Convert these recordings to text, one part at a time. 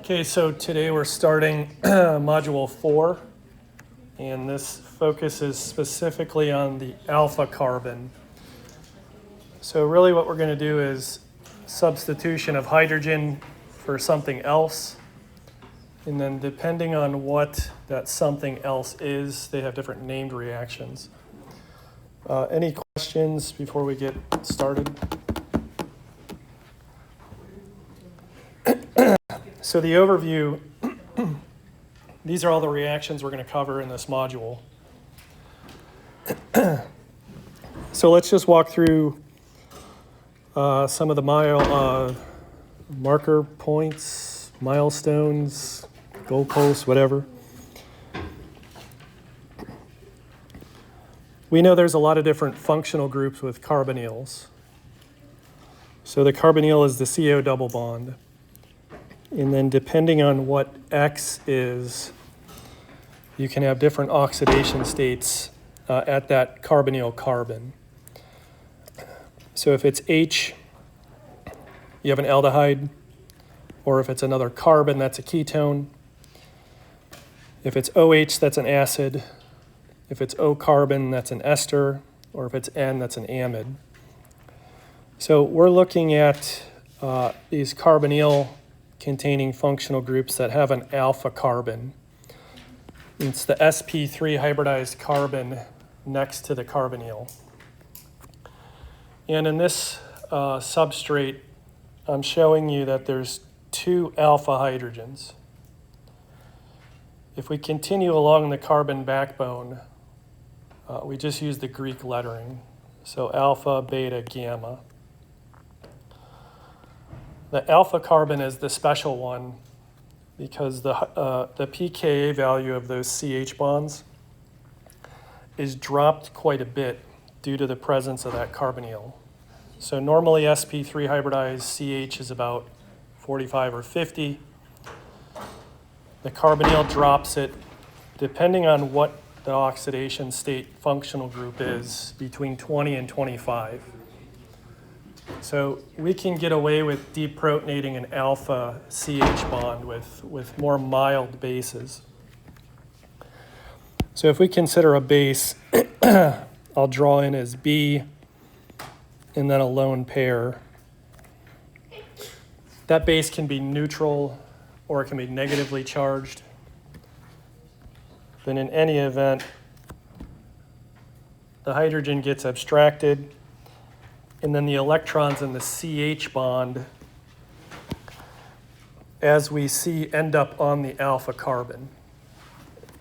Okay, so today we're starting module 4, and this focuses specifically on the alpha carbon. So really what we're going to do is substitution of hydrogen for something else, and then depending on what that something else is, they have different named reactions. Any questions before we get started? So the overview, these are all the reactions we're going to cover in this module. So let's just walk through some of the marker points, milestones, goalposts, whatever. We know there's a lot of different functional groups with carbonyls. So the carbonyl is the CO double bond. And then depending on what X is, you can have different oxidation states at that carbonyl carbon. So if it's H, you have an aldehyde, or if it's another carbon, that's a ketone. If it's OH, that's an acid. If it's O carbon, that's an ester, or if it's N, that's an amide. So we're looking at these carbonyl containing functional groups that have an alpha carbon. It's the sp3 hybridized carbon next to the carbonyl. And in this substrate, I'm showing you that there's 2 alpha hydrogens. If we continue along the carbon backbone, we just use the Greek lettering. So alpha, beta, gamma. The alpha carbon is the special one because the pKa value of those CH bonds is dropped quite a bit due to the presence of that carbonyl. So normally sp3 hybridized CH is about 45 or 50. The carbonyl drops it, depending on what the oxidation state functional group is, between 20 and 25. So we can get away with deprotonating an alpha CH bond with more mild bases. So if we consider a base, I'll draw in as B and then a lone pair. That base can be neutral or it can be negatively charged. Then in any event, the hydrogen gets abstracted, and then the electrons in the CH bond, as we see, end up on the alpha carbon.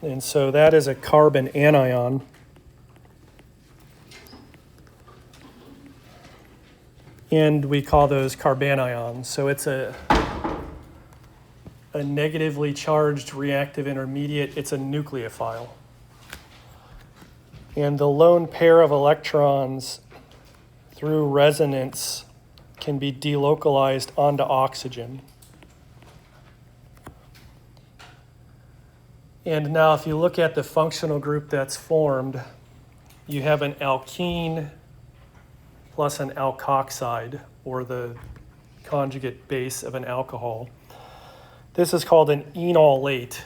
And so that is a carbon anion. And we call those carbanions. So it's a negatively charged reactive intermediate. It's a nucleophile. And the lone pair of electrons through resonance can be delocalized onto oxygen. And now if you look at the functional group that's formed, you have an alkene plus an alkoxide, or the conjugate base of an alcohol. This is called an enolate.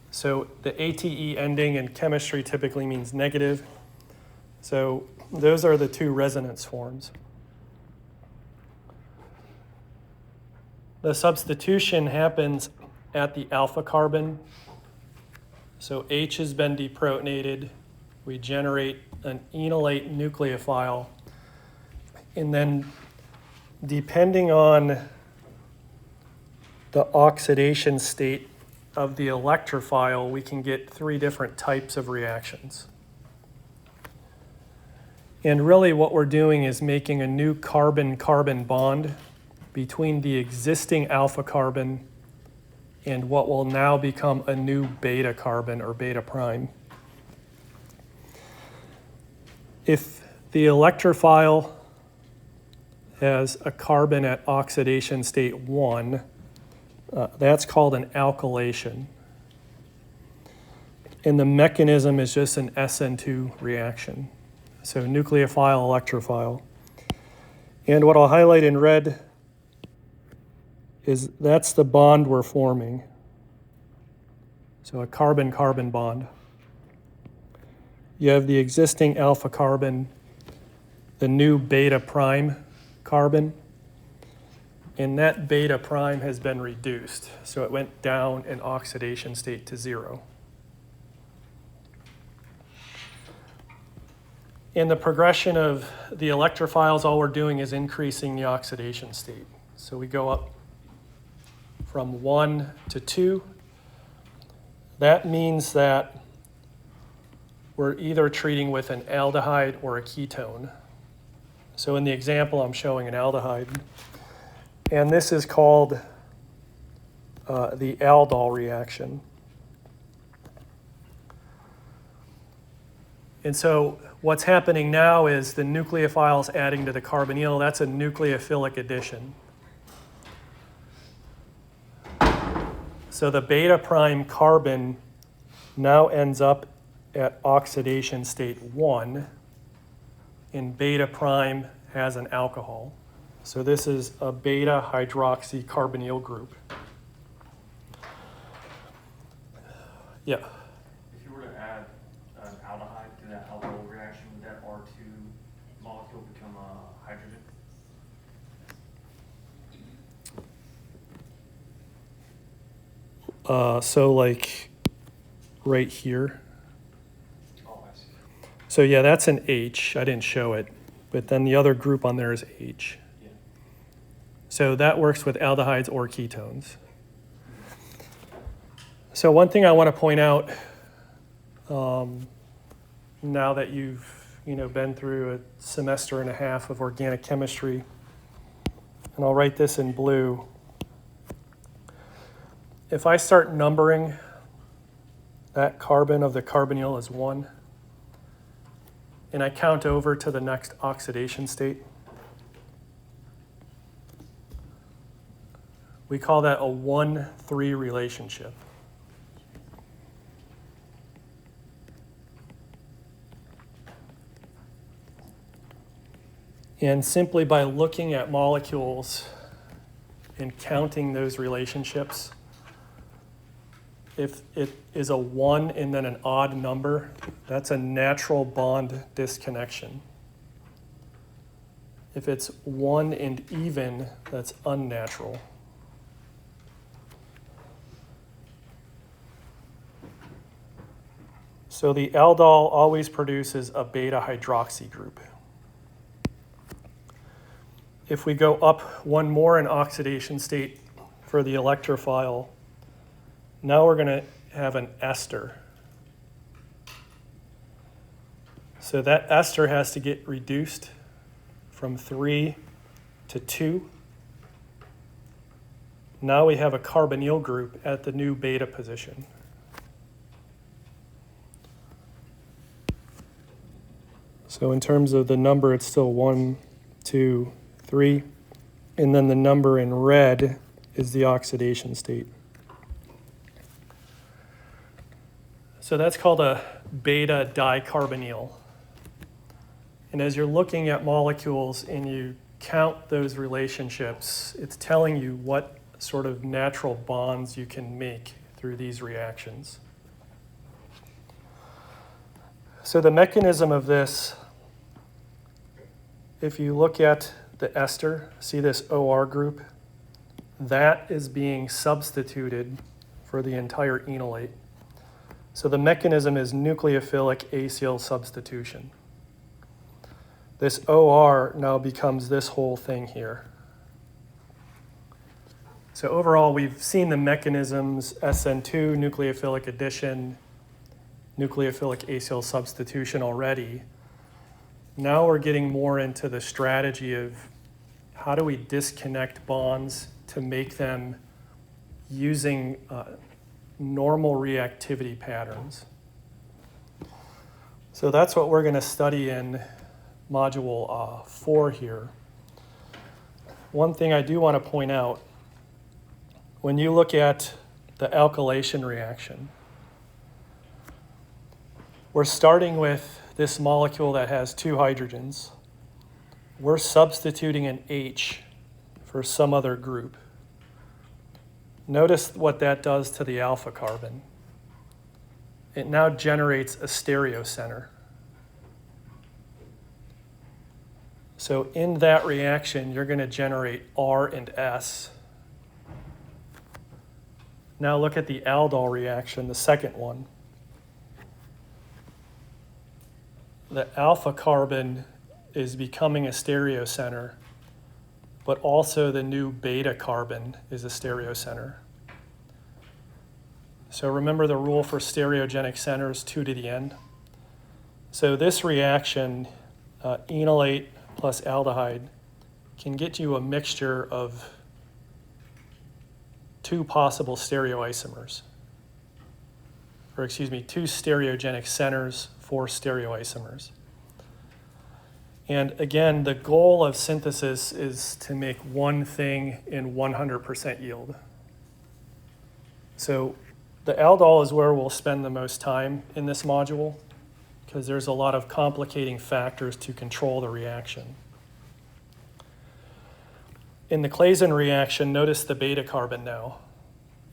So the ATE ending in chemistry typically means negative. So those are the 2 resonance forms. The substitution happens at the alpha carbon. So H has been deprotonated. We generate an enolate nucleophile. And then depending on the oxidation state of the electrophile, we can get 3 different types of reactions. And really what we're doing is making a new carbon-carbon bond between the existing alpha carbon and what will now become a new beta carbon or beta prime. If the electrophile has a carbon at oxidation state 1, that's called an alkylation. And the mechanism is just an SN2 reaction. So nucleophile, electrophile. And what I'll highlight in red that's the bond we're forming. So a carbon-carbon bond. You have the existing alpha carbon, the new beta prime carbon, and that beta prime has been reduced. So it went down in oxidation state to 0. In the progression of the electrophiles, all we're doing is increasing the oxidation state. So we go up from 1 to 2. That means that we're either treating with an aldehyde or a ketone. So in the example, I'm showing an aldehyde. And this is called the aldol reaction. And so what's happening now is the nucleophiles adding to the carbonyl. That's a nucleophilic addition. So the beta prime carbon now ends up at oxidation state 1, and beta prime has an alcohol. So this is a beta hydroxy carbonyl group. Yeah. If you were to add an aldehyde to that aldol reaction, would that R2 molecule become a hydrogen? So like right here. Oh, I see. So yeah, that's an H. I didn't show it, but then the other group on there is H. Yeah. So that works with aldehydes or ketones. So one thing I want to point out, now that you've been through a semester and a half of organic chemistry, and I'll write this in blue. If I start numbering that carbon of the carbonyl as 1, and I count over to the next oxidation state, we call that a 1-3 relationship. And simply by looking at molecules and counting those relationships, if it is a 1 and then an odd number, that's a natural bond disconnection. If it's 1 and even, that's unnatural. So the aldol always produces a beta hydroxy group. If we go up one more in oxidation state for the electrophile, now we're going to have an ester. So that ester has to get reduced from 3 to 2. Now we have a carbonyl group at the new beta position. So in terms of the number, it's still 1, 2, 3. And then the number in red is the oxidation state. So that's called a beta dicarbonyl. And as you're looking at molecules and you count those relationships, it's telling you what sort of natural bonds you can make through these reactions. So the mechanism of this, if you look at the ester, see this OR group? That is being substituted for the entire enolate. So the mechanism is nucleophilic acyl substitution. This OR now becomes this whole thing here. So overall, we've seen the mechanisms: SN2, nucleophilic addition, nucleophilic acyl substitution already. Now we're getting more into the strategy of how do we disconnect bonds to make them using normal reactivity patterns. So that's what we're going to study in module 4 here. One thing I do want to point out, when you look at the alkylation reaction, we're starting with this molecule that has 2 hydrogens. We're substituting an H for some other group. Notice what that does to the alpha carbon. It now generates a stereocenter. So in that reaction, you're going to generate R and S. Now look at the aldol reaction, the second one. The alpha carbon is becoming a stereocenter, but also the new beta carbon is a stereocenter. So remember the rule for stereogenic centers, 2 to the n. So this reaction, enolate plus aldehyde, can get you a mixture of 2 possible stereoisomers. Or excuse me, 2 stereogenic centers, 4 stereoisomers. And again, the goal of synthesis is to make one thing in 100% yield. So the aldol is where we'll spend the most time in this module, because there's a lot of complicating factors to control the reaction. In the Claisen reaction, notice the beta carbon now.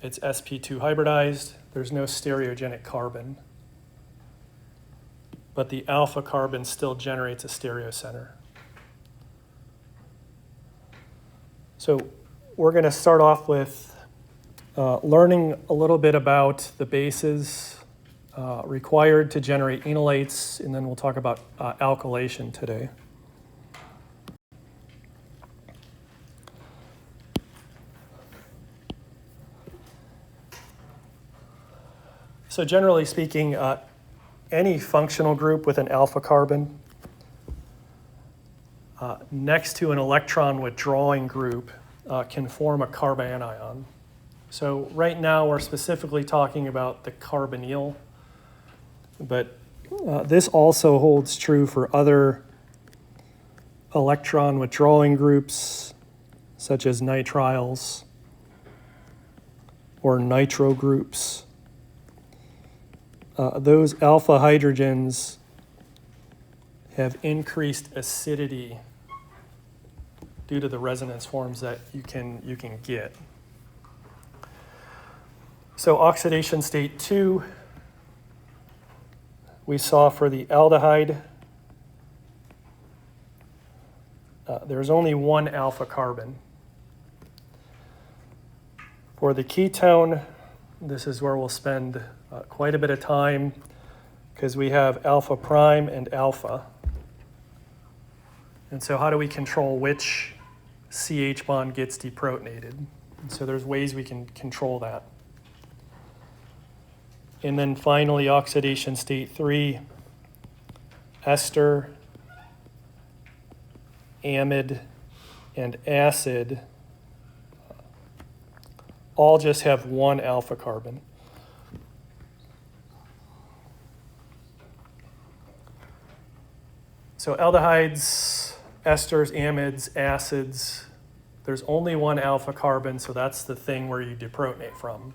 It's sp2 hybridized. There's no stereogenic carbon. But the alpha carbon still generates a stereocenter. So we're going to start off with learning a little bit about the bases required to generate enolates, and then we'll talk about alkylation today. So generally speaking, any functional group with an alpha carbon next to an electron withdrawing group can form a carbanion. So right now we're specifically talking about the carbonyl, but this also holds true for other electron withdrawing groups such as nitriles or nitro groups. Those alpha hydrogens have increased acidity due to the resonance forms that you can get. So oxidation state 2, we saw for the aldehyde, there's only one alpha carbon. For the ketone, this is where we'll spend quite a bit of time, because we have alpha prime and alpha. And so how do we control which CH bond gets deprotonated? And so there's ways we can control that. And then finally, oxidation state 3, ester, amide, and acid all just have one alpha carbon. So aldehydes, esters, amides, acids, there's only one alpha carbon, so that's the thing where you deprotonate from.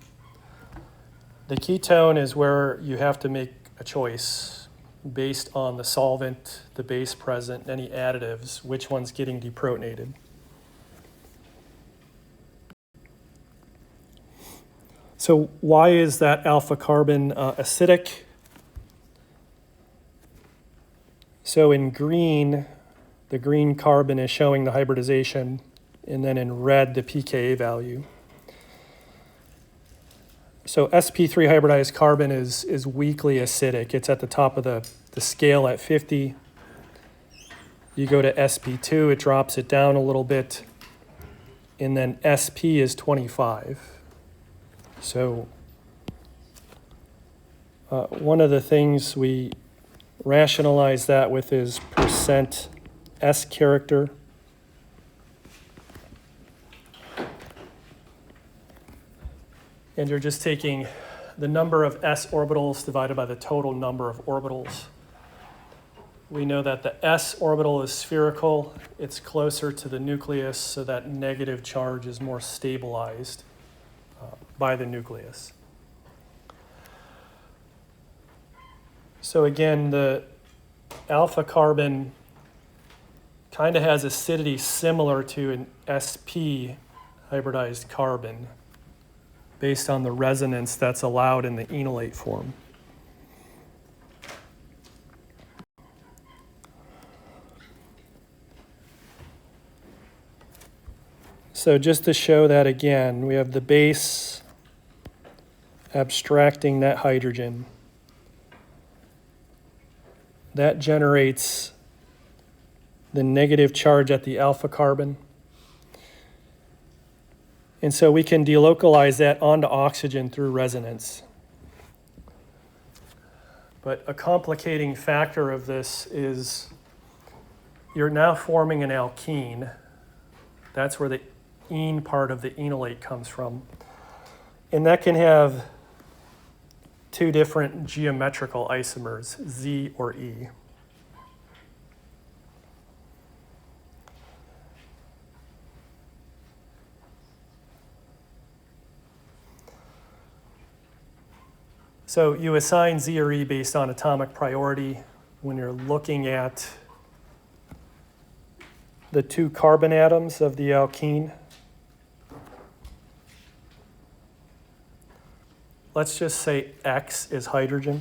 The ketone is where you have to make a choice based on the solvent, the base present, any additives, which one's getting deprotonated. So why is that alpha carbon acidic? So in green, the green carbon is showing the hybridization, and then in red, the pKa value. So sp3 hybridized carbon is weakly acidic. It's at the top of the scale at 50. You go to sp2, it drops it down a little bit, and then sp is 25. So one of the things we rationalize that with is percent S character. And you're just taking the number of s orbitals divided by the total number of orbitals. We know that the s orbital is spherical. It's closer to the nucleus, so that negative charge is more stabilized by the nucleus. So again, the alpha carbon kind of has acidity similar to an sp hybridized carbon. based on the resonance that's allowed in the enolate form. So just to show that again, we have the base abstracting that hydrogen. That generates the negative charge at the alpha carbon. And so we can delocalize that onto oxygen through resonance. But a complicating factor of this is you're now forming an alkene. That's where the ene part of the enolate comes from. And that can have two different geometrical isomers, Z or E. So you assign Z or E based on atomic priority when you're looking at the two carbon atoms of the alkene. Let's just say X is hydrogen.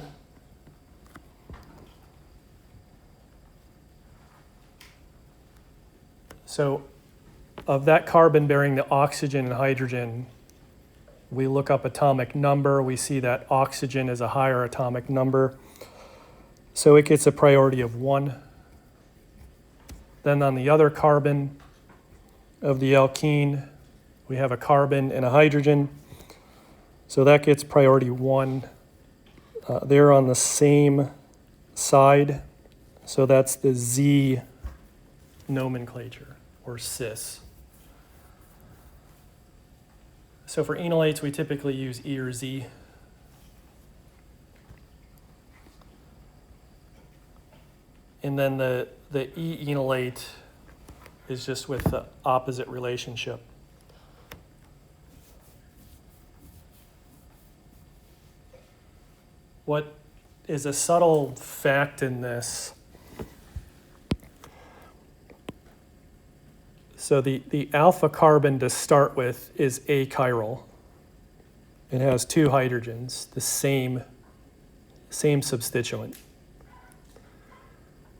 So of that carbon bearing the oxygen and hydrogen, we look up atomic number. We see that oxygen is a higher atomic number. So it gets a priority of 1. Then on the other carbon of the alkene, we have a carbon and a hydrogen. So that gets priority 1. They're on the same side. So that's the Z nomenclature, or cis. So for enolates, we typically use E or Z. And then the E enolate is just with the opposite relationship. What is a subtle fact in this, so the alpha carbon to start with is achiral. It has 2 hydrogens, the same substituent.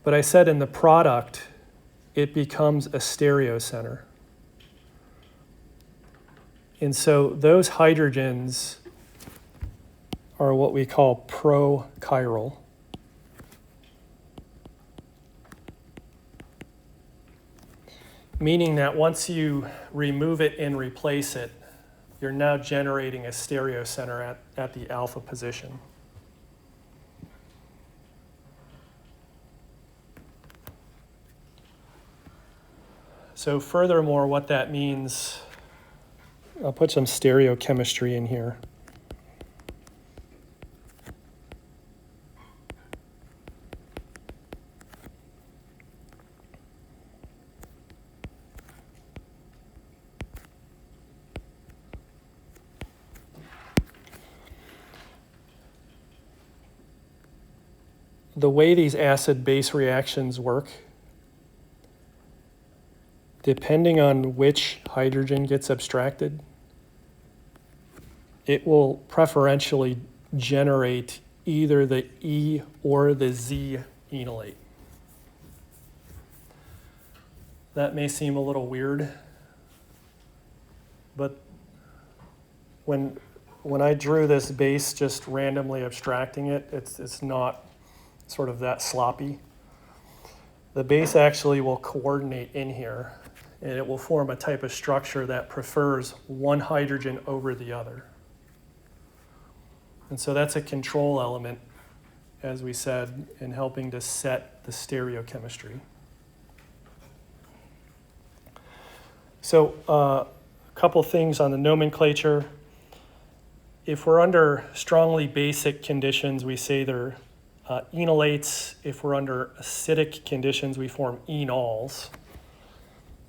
But I said in the product, it becomes a stereocenter. And so those hydrogens are what we call prochiral. Meaning that once you remove it and replace it, you're now generating a stereocenter at the alpha position. So furthermore, what that means, I'll put some stereochemistry in here. The way these acid-base reactions work, depending on which hydrogen gets abstracted, it will preferentially generate either the E or the Z enolate. That may seem a little weird, but when I drew this base just randomly abstracting it, it's not sort of that sloppy. The base actually will coordinate in here, and it will form a type of structure that prefers one hydrogen over the other. And so that's a control element, as we said, in helping to set the stereochemistry. So a couple things on the nomenclature. If we're under strongly basic conditions, we say they're enolates. If we're under acidic conditions, we form enols.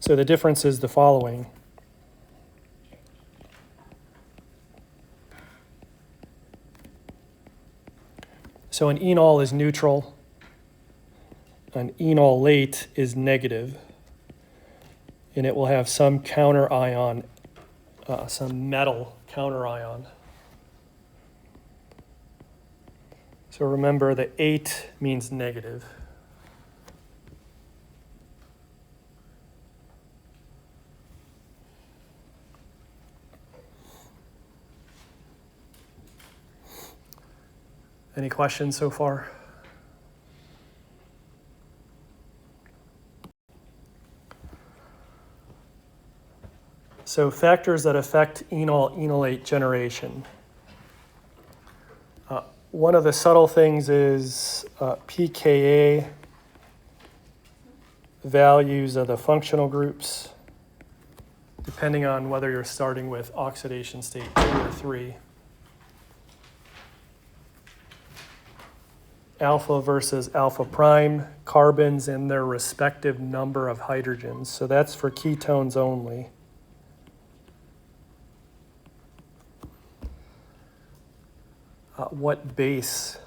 So the difference is the following. So an enol is neutral. An enolate is negative. And it will have some counter ion, some metal counterion. So remember, the 8 means negative. Any questions so far? So factors that affect enolate generation. One of the subtle things is pKa values of the functional groups, depending on whether you're starting with oxidation state 2 or 3. Alpha versus alpha prime, carbons and their respective number of hydrogens. So that's for ketones only. What base?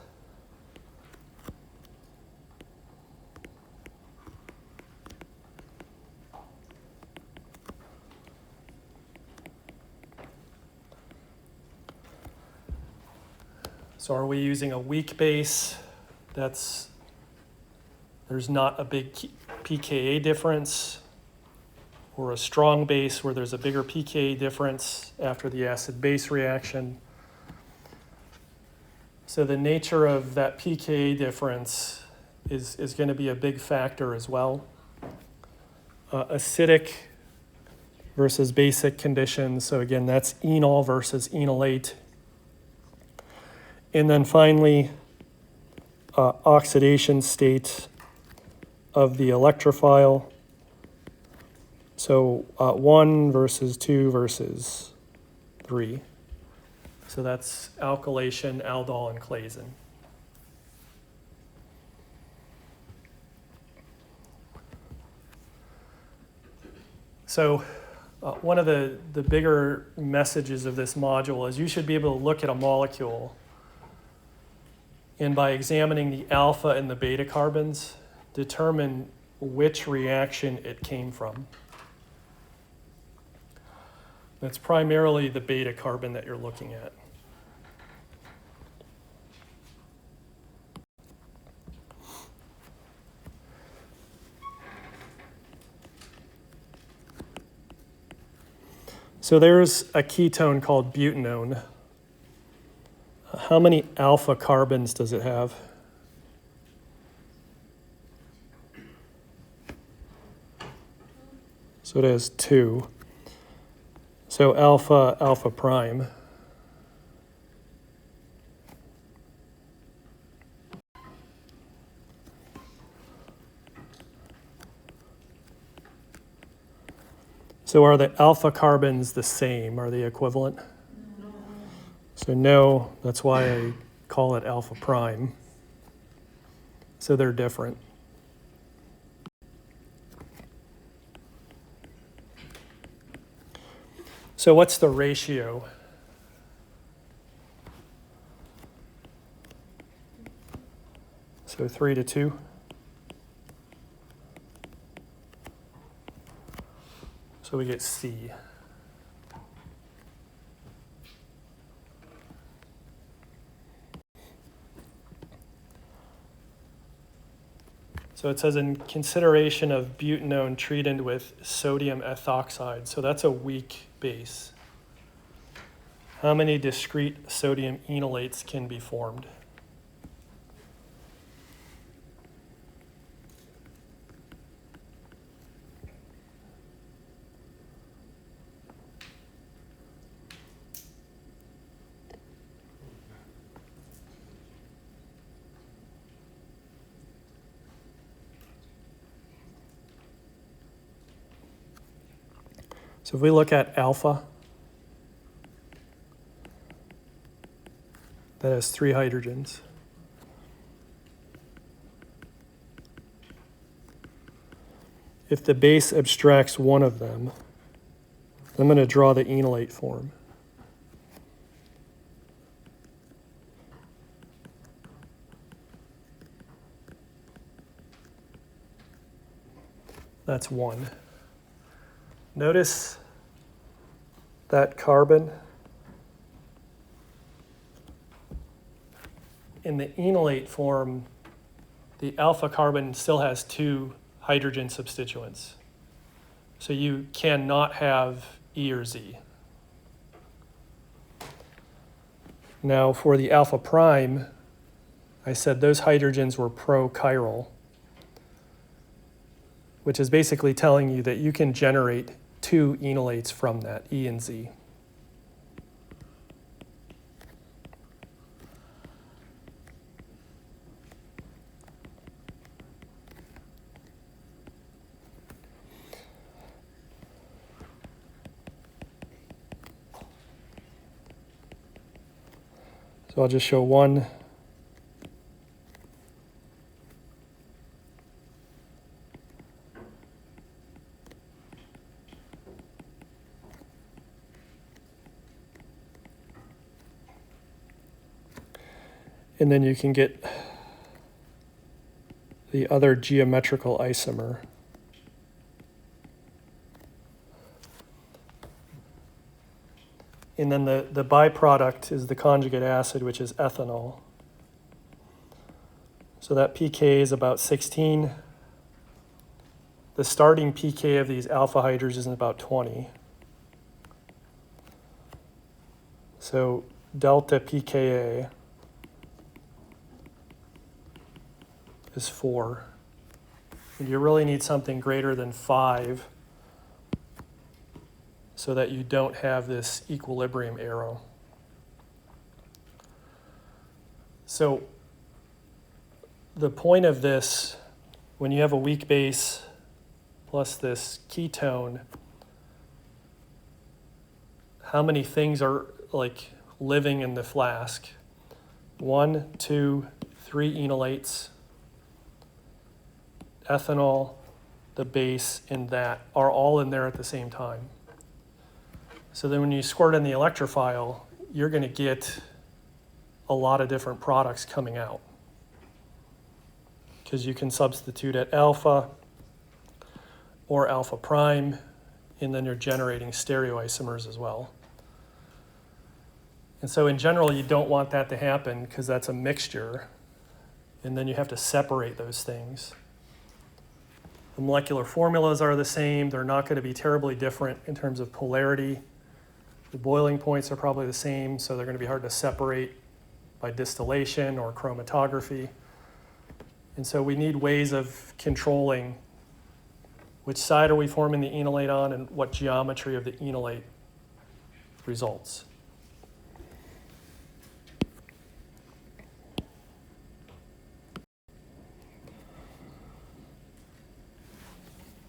So are we using a weak base? There's not a big pKa difference, or a strong base where there's a bigger pKa difference after the acid-base reaction. So the nature of that pKa difference is going to be a big factor as well. Acidic versus basic conditions. So again, that's enol versus enolate. And then finally, oxidation state of the electrophile. So 1 versus 2 versus 3. So that's alkylation, aldol, and Claisen. So one of the bigger messages of this module is you should be able to look at a molecule, and by examining the alpha and the beta carbons, determine which reaction it came from. That's primarily the beta carbon that you're looking at. So there's a ketone called butanone. How many alpha carbons does it have? So it has 2. So alpha prime. So are the alpha carbons the same? Are they equivalent? No. So no, that's why I call it alpha prime. So they're different. So what's the ratio? So 3 to 2. So we get C. So it says in consideration of butanone treated with sodium ethoxide. So that's a weak base. How many discrete sodium enolates can be formed? So if we look at alpha, that has 3 hydrogens. If the base abstracts one of them, I'm going to draw the enolate form. That's 1. Notice that carbon in the enolate form, the alpha carbon still has 2 hydrogen substituents. So you cannot have E or Z. Now for the alpha prime, I said those hydrogens were prochiral, which is basically telling you that you can generate 2 enolates from that, E and Z. So I'll just show one. And then you can get the other geometrical isomer. And then the byproduct is the conjugate acid, which is ethanol. So that pK is about 16. The starting pK of these alpha hydrogens is about 20. So delta pKa is 4. And you really need something greater than 5 so that you don't have this equilibrium arrow. So the point of this, when you have a weak base plus this ketone, how many things are like living in the flask? 1, 2, 3 enolates, ethanol, the base, and that are all in there at the same time. So then when you squirt in the electrophile, you're going to get a lot of different products coming out, because you can substitute at alpha or alpha prime, and then you're generating stereoisomers as well. And so in general, you don't want that to happen because that's a mixture, and then you have to separate those things. The molecular formulas are the same. They're not going to be terribly different in terms of polarity. The boiling points are probably the same, so they're going to be hard to separate by distillation or chromatography. And so we need ways of controlling which side are we forming the enolate on and what geometry of the enolate results.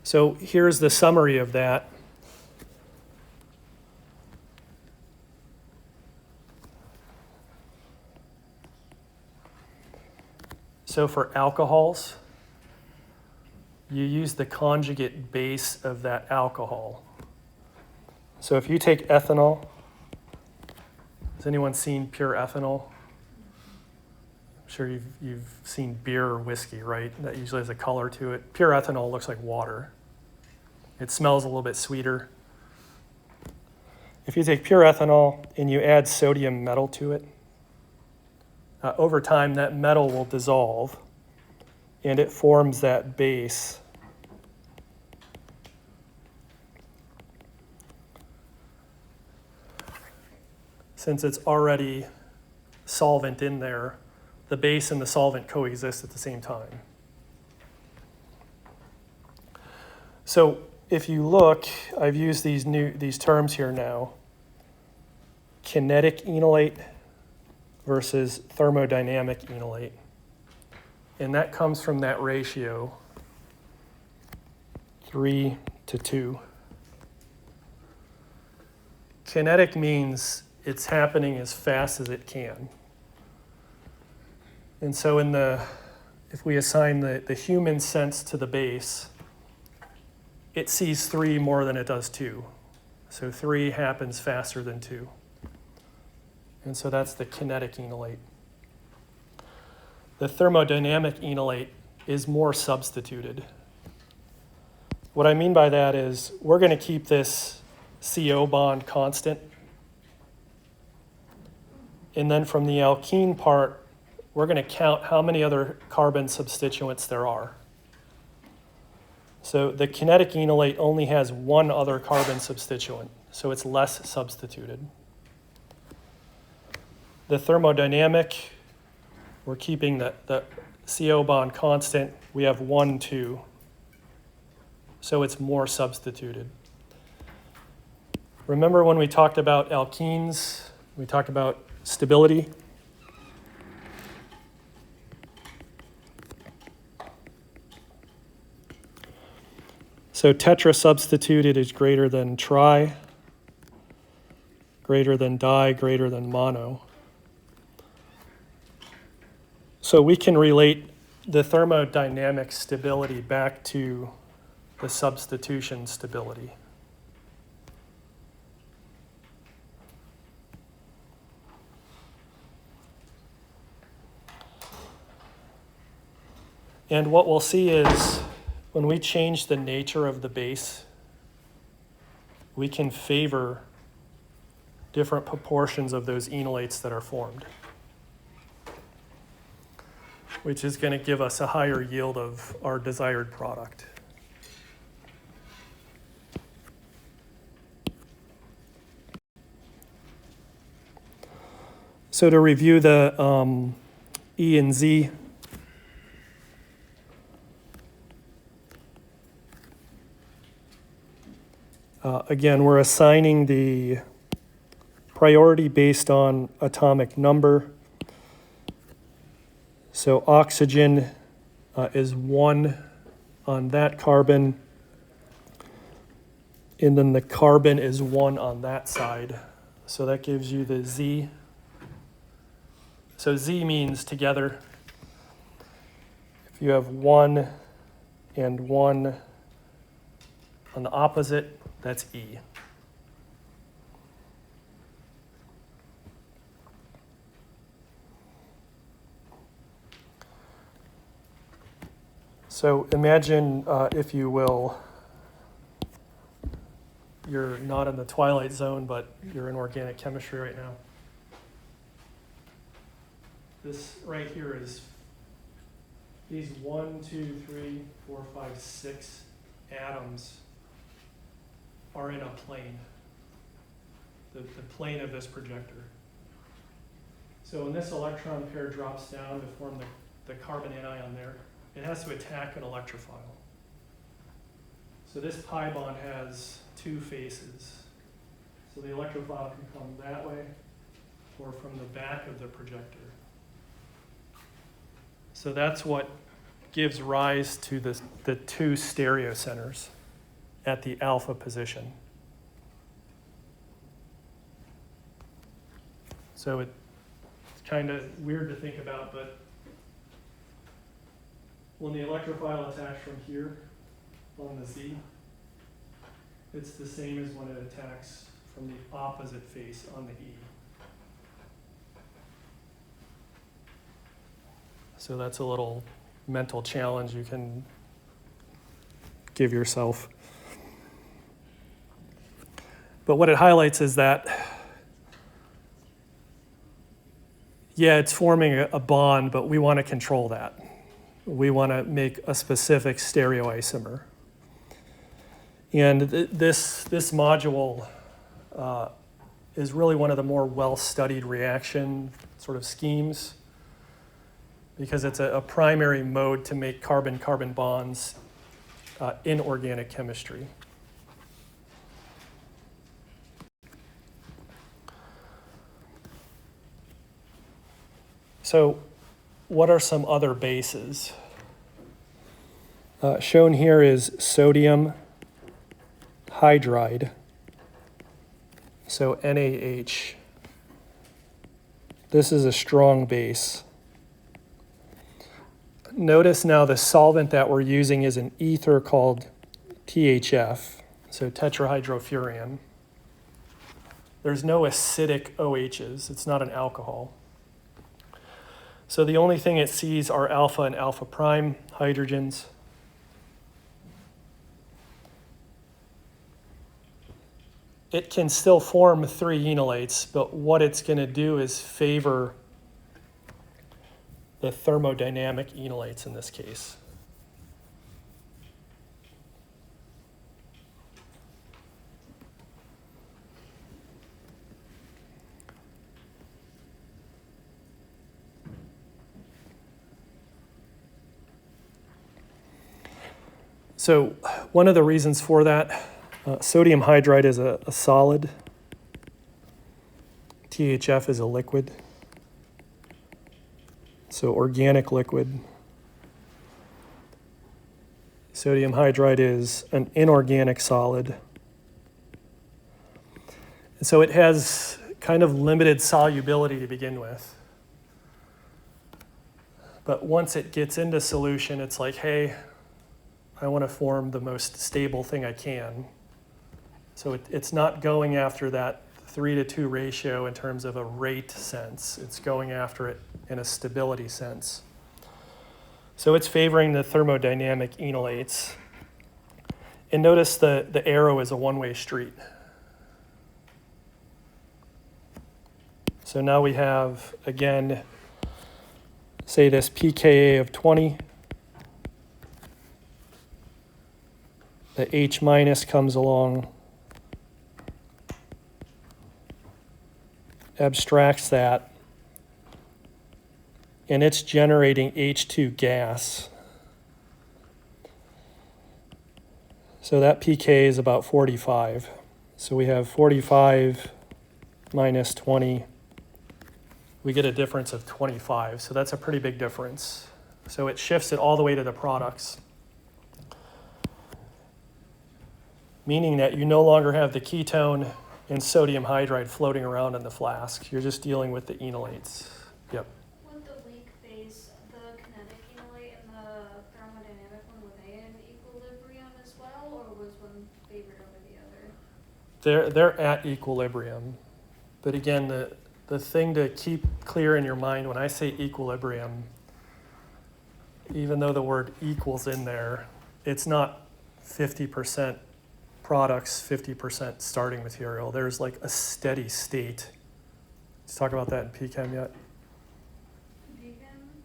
So here's the summary of that. So for alcohols, you use the conjugate base of that alcohol. So if you take ethanol, has anyone seen pure ethanol? I'm sure you've seen beer or whiskey, right? That usually has a color to it. Pure ethanol looks like water. It smells a little bit sweeter. If you take pure ethanol and you add sodium metal to it, over time that metal will dissolve and it forms that base. Since it's already solvent in there, the base and the solvent coexist at the same time. So if you look, I've used these terms here now. Kinetic enolate versus thermodynamic enolate. And that comes from that ratio, 3:2. Kinetic means it's happening as fast as it can. And so if we assign the human sense to the base, it sees 3 more than it does 2. So 3 happens faster than 2. And so that's the kinetic enolate. The thermodynamic enolate is more substituted. What I mean by that is we're going to keep this CO bond constant. And then from the alkene part, we're going to count how many other carbon substituents there are. So the kinetic enolate only has one other carbon substituent, so it's less substituted. The thermodynamic, we're keeping the CO bond constant. We have 1, 2, so it's more substituted. Remember when we talked about alkenes, we talked about stability? So tetra substituted is greater than tri, greater than di, greater than mono. So we can relate the thermodynamic stability back to the substitution stability. And what we'll see is when we change the nature of the base, we can favor different proportions of those enolates that are formed, which is going to give us a higher yield of our desired product. So to review the E and Z, again, we're assigning the priority based on atomic number. So oxygen is 1 on that carbon, and then the carbon is 1 on that side. So that gives you the Z. So Z means together. If you have 1 and 1 on the opposite, that's E. So imagine, if you will, you're not in the twilight zone, but you're in organic chemistry right now. This right here is these 1, 2, 3, 4, 5, 6 atoms are in a plane, the plane of this projector. So when this electron pair drops down to form the carbon anion there, it has to attack an electrophile. So this pi bond has 2 faces. So the electrophile can come that way or from the back of the projector. So that's what gives rise to the 2 stereocenters at the alpha position. So it's kind of weird to think about, but when the electrophile attacks from here on the Z, it's the same as when it attacks from the opposite face on the E. So that's a little mental challenge you can give yourself. But what it highlights is that, yeah, it's forming a bond, but we want to control that. We want to make a specific stereoisomer. And this module is really one of the more well-studied reaction sort of schemes, because it's a primary mode to make carbon-carbon bonds in organic chemistry. So what are some other bases? Shown here is sodium hydride, so NaH. This is a strong base. Notice now the solvent that we're using is an ether called THF, so tetrahydrofuran. There's no acidic OHs, it's not an alcohol. So the only thing it sees are alpha and alpha prime hydrogens. It can still form 3 enolates, but what it's going to do is favor the thermodynamic enolates in this case. So one of the reasons for that, sodium hydride is a solid, THF is a liquid, so organic liquid. Sodium hydride is an inorganic solid. And so it has kind of limited solubility to begin with. But once it gets into solution, it's like, hey, I want to form the most stable thing I can. So it's not going after that 3-to-2 ratio in terms of a rate sense. It's going after it in a stability sense. So it's favoring the thermodynamic enolates. And notice the arrow is a one-way street. So now we have, again, say this pKa of 20. The H minus comes along, abstracts that, and it's generating H2 gas. So that pK is about 45. So we have 45 minus 20. We get a difference of 25. So that's a pretty big difference. So it shifts it all the way to the products, meaning that you no longer have the ketone and sodium hydride floating around in the flask. You're just dealing with the enolates. Yep. With the weak phase, the kinetic enolate and the thermodynamic one, were they in equilibrium as well, or was one favored over the other? They're at equilibrium. But again, the thing to keep clear in your mind when I say equilibrium, even though the word equals in there, it's not 50% products, 50% starting material. There's like a steady state. Let's talk about that in PChem yet.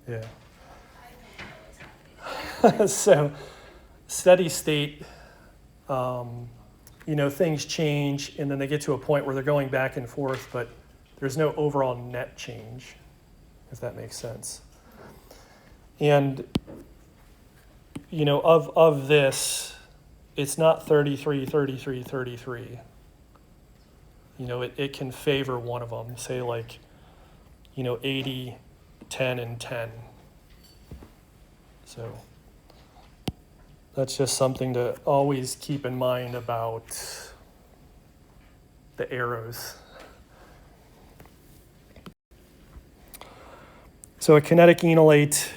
Yeah. I don't know what's happening. So steady state, things change and then they get to a point where they're going back and forth, but there's no overall net change, if that makes sense. And, of this, it's not 33, 33, 33. It can favor one of them, say 80, 10, and 10. So that's just something to always keep in mind about the arrows. So a kinetic enolate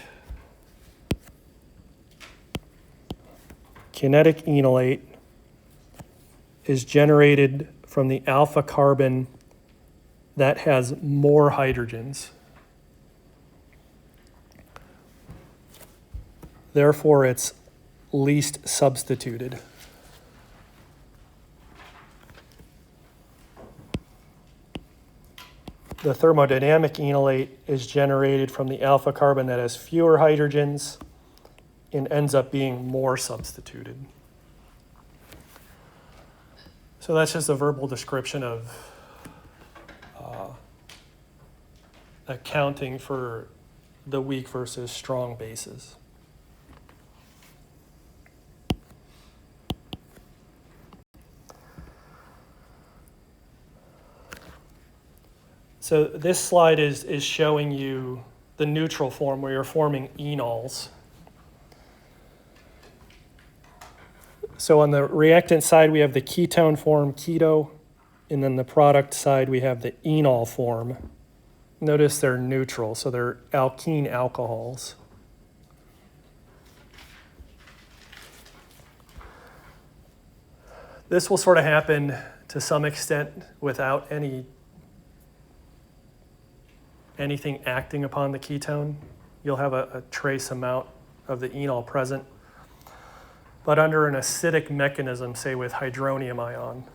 is generated from the alpha carbon that has more hydrogens. Therefore, it's least substituted. The thermodynamic enolate is generated from the alpha carbon that has fewer hydrogens and ends up being more substituted. So that's just a verbal description of accounting for the weak versus strong bases. So this slide is showing you the neutral form where you're forming enols. So on the reactant side, we have the ketone form, keto, and then the product side, we have the enol form. Notice they're neutral, so they're alkene alcohols. This will sort of happen to some extent without anything acting upon the ketone. You'll have a trace amount of the enol present. But under an acidic mechanism, say with hydronium ion,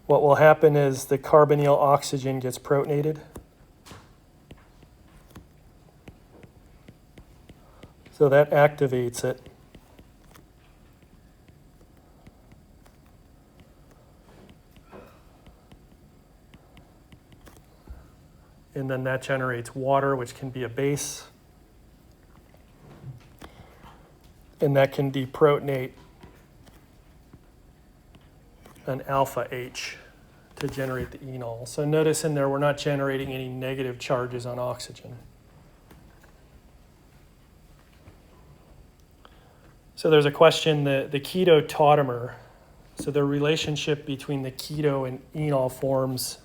what will happen is the carbonyl oxygen gets protonated. So that activates it. And then that generates water, which can be a base. And that can deprotonate an alpha H to generate the enol. So notice in there we're not generating any negative charges on oxygen. So there's a question, the keto tautomer, so the relationship between the keto and enol forms.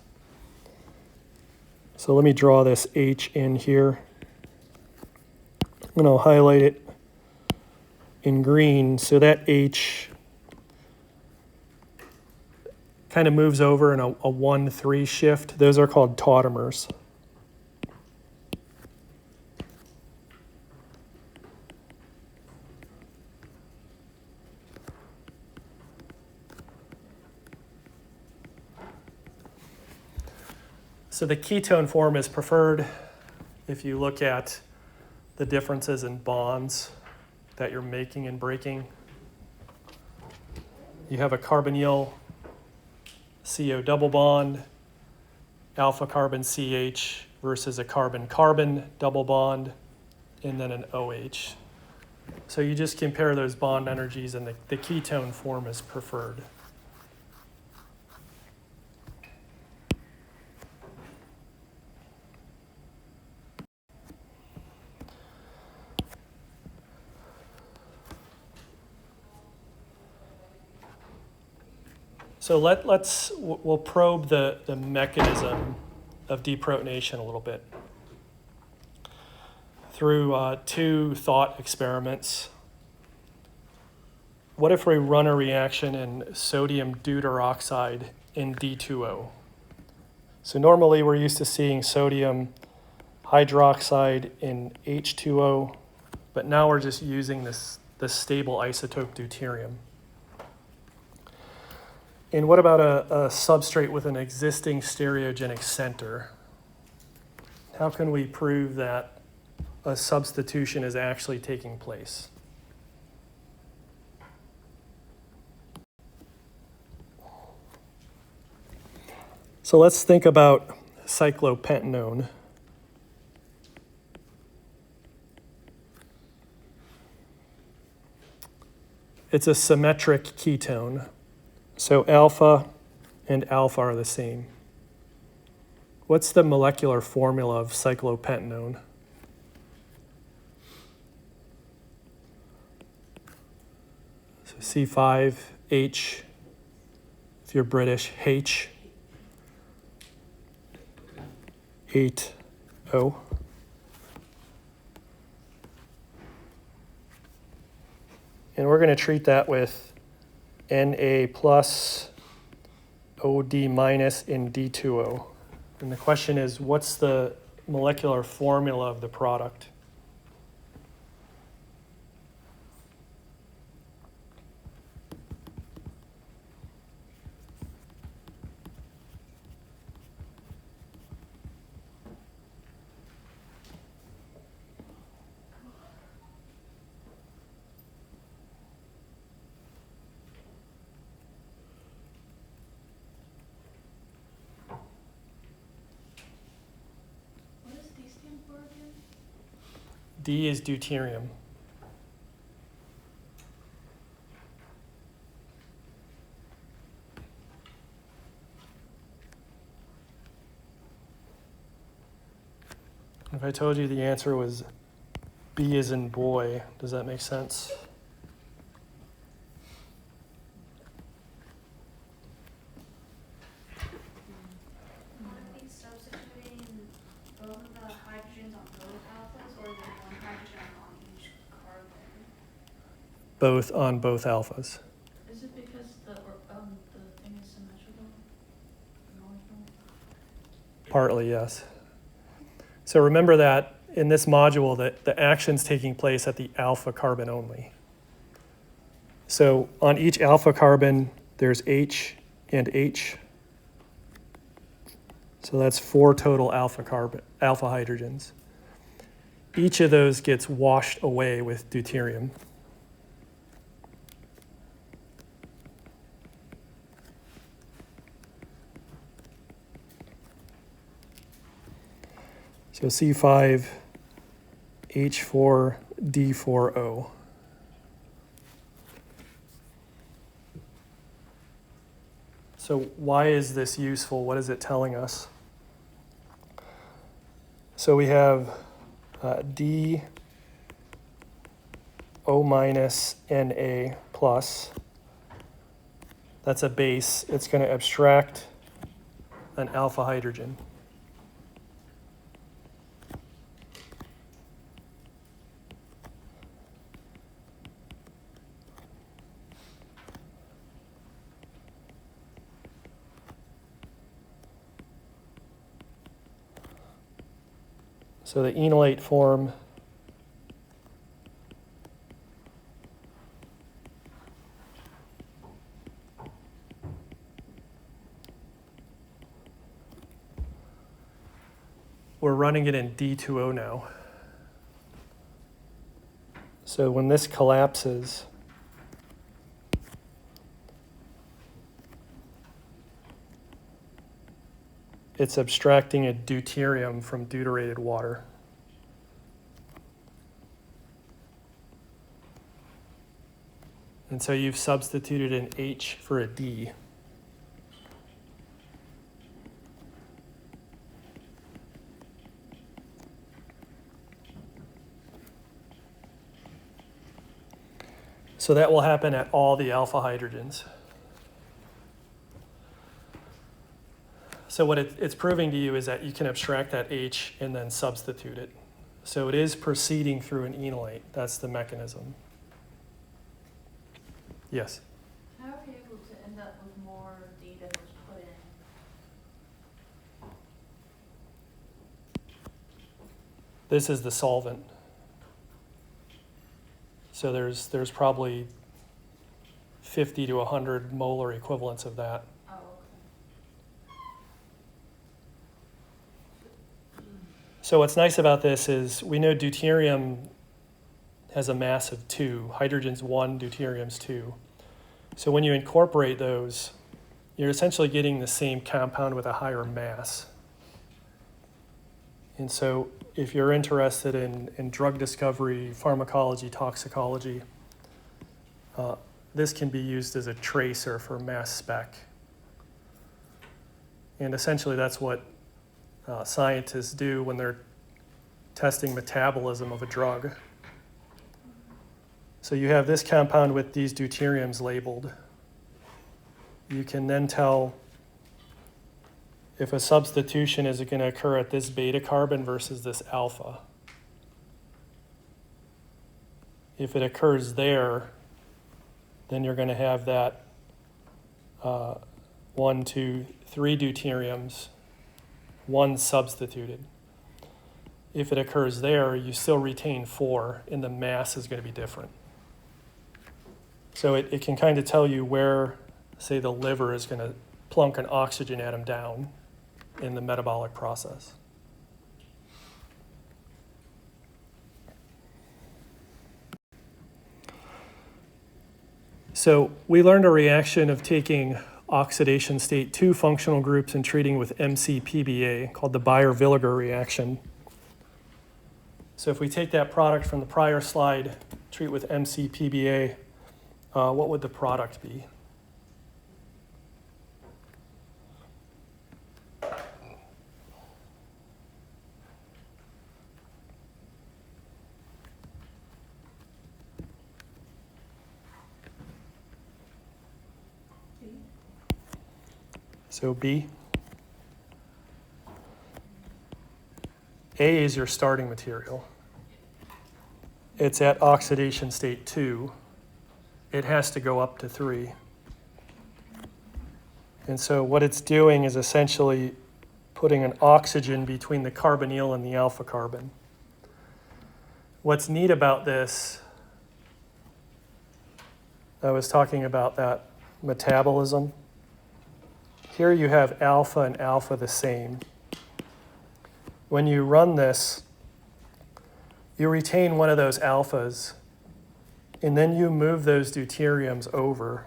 So let me draw this H in here. And I'll highlight it in green. So that H kind of moves over in a 1-3 shift. Those are called tautomers. So the ketone form is preferred if you look at the differences in bonds that you're making and breaking. You have a carbonyl CO double bond, alpha carbon CH versus a carbon-carbon double bond, and then an OH. So you just compare those bond energies, and the ketone form is preferred. So we'll probe the mechanism of deprotonation a little bit through 2 thought experiments. What if we run a reaction in sodium deuteroxide in D2O? So normally we're used to seeing sodium hydroxide in H2O, but now we're just using this stable isotope deuterium. And what about a substrate with an existing stereogenic center? How can we prove that a substitution is actually taking place? So let's think about cyclopentanone. It's a symmetric ketone. So alpha and alpha are the same. What's the molecular formula of cyclopentanone? So C5H, if you're British, H, 8O. And we're going to treat that with Na plus OD minus in D2O. And the question is, what's the molecular formula of the product? D is deuterium. If I told you the answer was B as in boy, does that make sense? Would it be substituting both of the hydrogens on both alphas, or is it one hydrogen on each carbon? Both on both alphas. Is it because the thing is symmetrical? The molecule? Partly, yes. So remember that in this module that the action's taking place at the alpha carbon only. So on each alpha carbon, there's H and H. So that's 4 total alpha hydrogens. Each of those gets washed away with deuterium. So C5H4D4O. So why is this useful? What is it telling us? So we have D O minus Na plus. That's a base. It's going to abstract an alpha hydrogen. So the enolate form we're running it in D2O now. So when this collapses, it's abstracting a deuterium from deuterated water. And so you've substituted an H for a D. So that will happen at all the alpha hydrogens. So what it's proving to you is that you can abstract that H and then substitute it. So it is proceeding through an enolate. That's the mechanism. Yes? How are we able to end up with more D than was put in? This is the solvent. So there's probably 50 to 100 molar equivalents of that. Oh, okay. So what's nice about this is we know deuterium has a mass of 2. Hydrogen's 1, deuterium's 2. So when you incorporate those, you're essentially getting the same compound with a higher mass. And so if you're interested in drug discovery, pharmacology, toxicology, this can be used as a tracer for mass spec. And essentially that's what scientists do when they're testing metabolism of a drug. So you have this compound with these deuteriums labeled. You can then tell if a substitution is going to occur at this beta carbon versus this alpha. If it occurs there, then you're going to have that 1, 2, 3 deuteriums, 1 substituted. If it occurs there, you still retain 4, and the mass is going to be different. So it can kind of tell you where, say, the liver is going to plunk an oxygen atom down in the metabolic process. So we learned a reaction of taking oxidation state 2 functional groups and treating with MCPBA called the Baeyer-Villiger reaction. So if we take that product from the prior slide, treat with MCPBA, what would the product be? So B. A is your starting material. It's at oxidation state 2. It has to go up to 3. And so what it's doing is essentially putting an oxygen between the carbonyl and the alpha carbon. What's neat about this, I was talking about that metabolism. Here you have alpha and alpha the same. when you run this, you retain one of those alphas, and then you move those deuteriums over.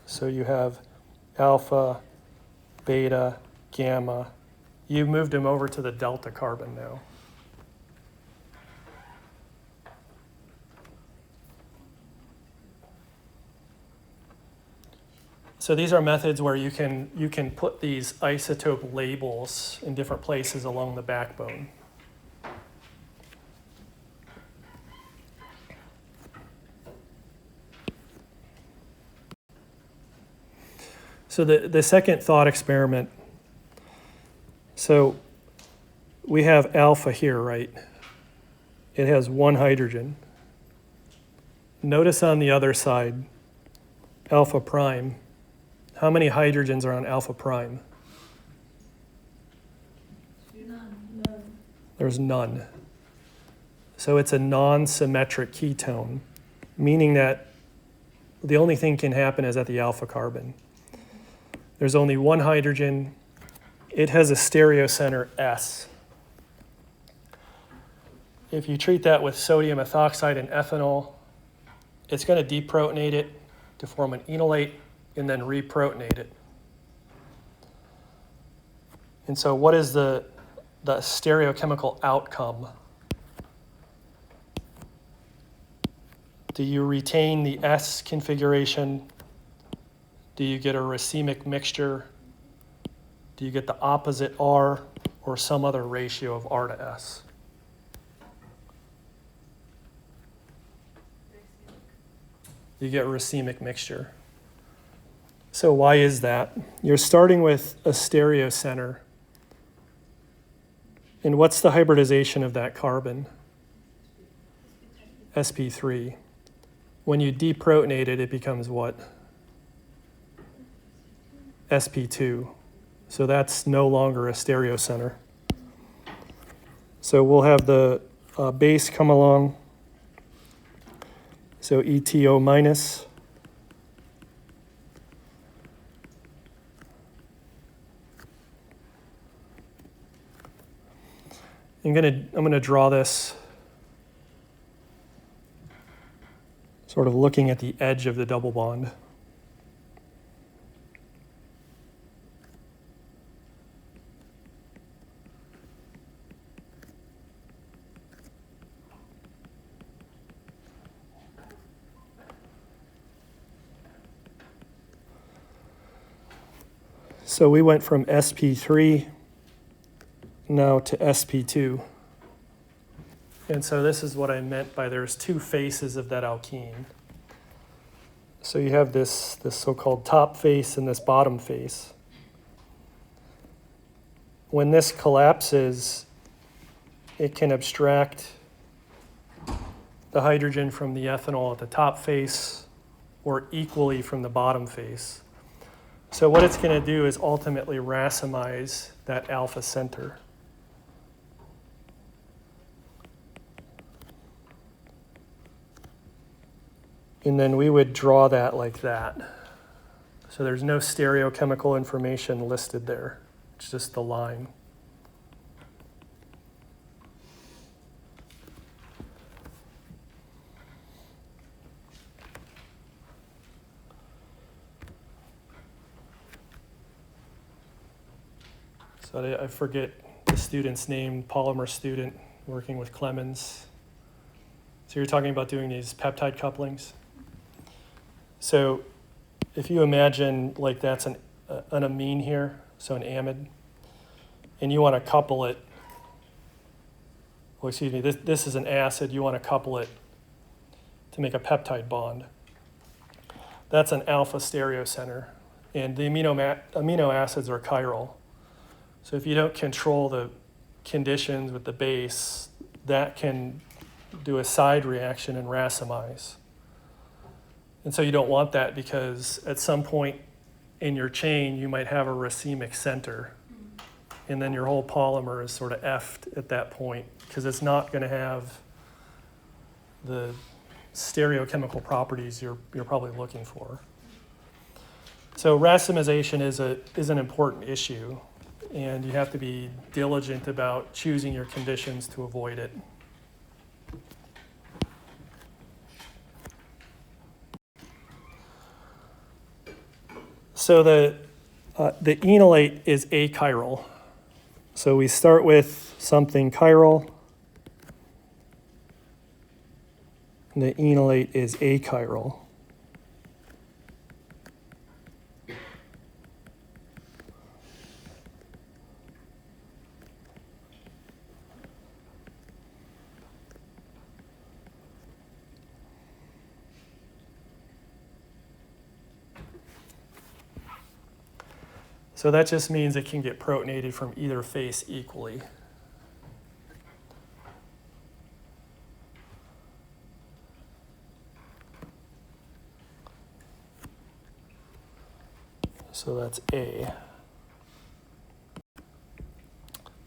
So you have alpha, beta, gamma. You moved them over to the delta carbon now. So these are methods where you can put these isotope labels in different places along the backbone. So the second thought experiment, so we have alpha here, right? It has one hydrogen. Notice on the other side, alpha prime. How many hydrogens are on alpha prime? None. There's none. So it's a non-symmetric ketone, meaning that the only thing can happen is at the alpha carbon. There's only one hydrogen. It has a stereocenter S. If you treat that with sodium ethoxide and ethanol, it's going to deprotonate it to form an enolate and then reprotonate it. And so what is the stereochemical outcome? Do you retain the S configuration? Do you get a racemic mixture? Do you get the opposite R or some other ratio of R to S? You get racemic mixture. So why is that? You're starting with a stereocenter. And what's the hybridization of that carbon? sp3. When you deprotonate it, it becomes what? sp2. So that's no longer a stereocenter. So we'll have the base come along. So ETO minus. I'm gonna draw this sort of looking at the edge of the double bond. So we went from sp3 now to sp2. And so this is what I meant by there's two faces of that alkene. So you have this so-called top face and this bottom face. When this collapses, it can abstract the hydrogen from the ethanol at the top face or equally from the bottom face. So what it's going to do is ultimately racemize that alpha center. And then we would draw that like that. So there's no stereochemical information listed there. It's just the line. So I forget the student's name, polymer student working with Clemens. So you're talking about doing these peptide couplings. So if you imagine like that's an amine here, so an amide, and you want to couple it, well, excuse me, this is an acid, you want to couple it to make a peptide bond. That's an alpha stereocenter, and the amino acids are chiral. So if you don't control the conditions with the base, that can do a side reaction and racemize. And so you don't want that because at some point in your chain, you might have a racemic center. And then your whole polymer is sort of effed at that point because it's not going to have the stereochemical properties you're probably looking for. So racemization is an important issue. and you have to be diligent about choosing your conditions to avoid it. So the enolate is achiral. So we start with something chiral. And the enolate is achiral. So that just means it can get protonated from either face equally. So that's A.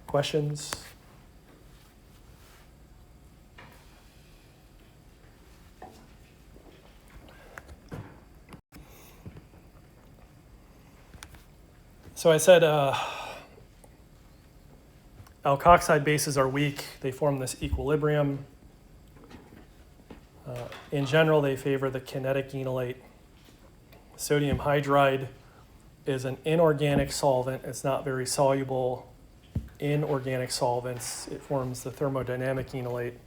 Questions? So I said alkoxide bases are weak. They form this equilibrium. In general, they favor the kinetic enolate. Sodium hydride is an inorganic solvent. It's not very soluble in organic solvents. It forms the thermodynamic enolate.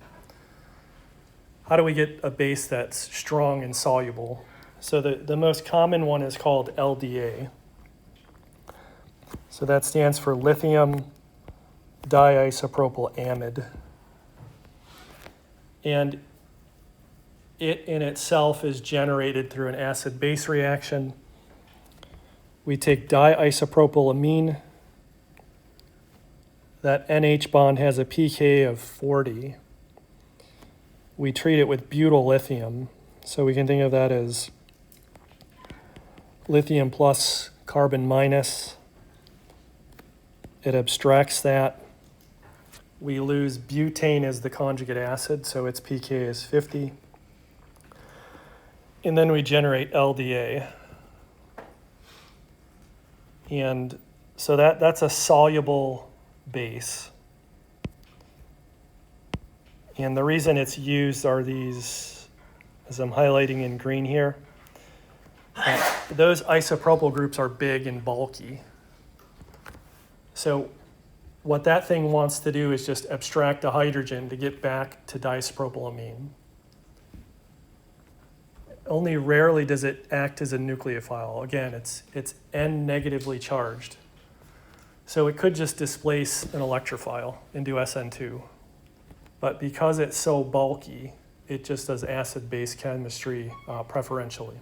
How do we get a base that's strong and soluble? So the most common one is called LDA. So that stands for lithium diisopropyl amide. And it in itself is generated through an acid-base reaction. We take diisopropylamine. That NH bond has a pK of 40. We treat it with butyl lithium. So we can think of that as lithium plus carbon minus. It abstracts that. We lose butane as the conjugate acid, so its pK is 50. And then we generate LDA. And so that's a soluble base. And the reason it's used are these, as I'm highlighting in green here. Those isopropyl groups are big and bulky. So what that thing wants to do is just abstract a hydrogen to get back to diisopropylamine. Only rarely does it act as a nucleophile. Again, it's N negatively charged. So it could just displace an electrophile and do SN2. But because it's so bulky, it just does acid-base chemistry preferentially.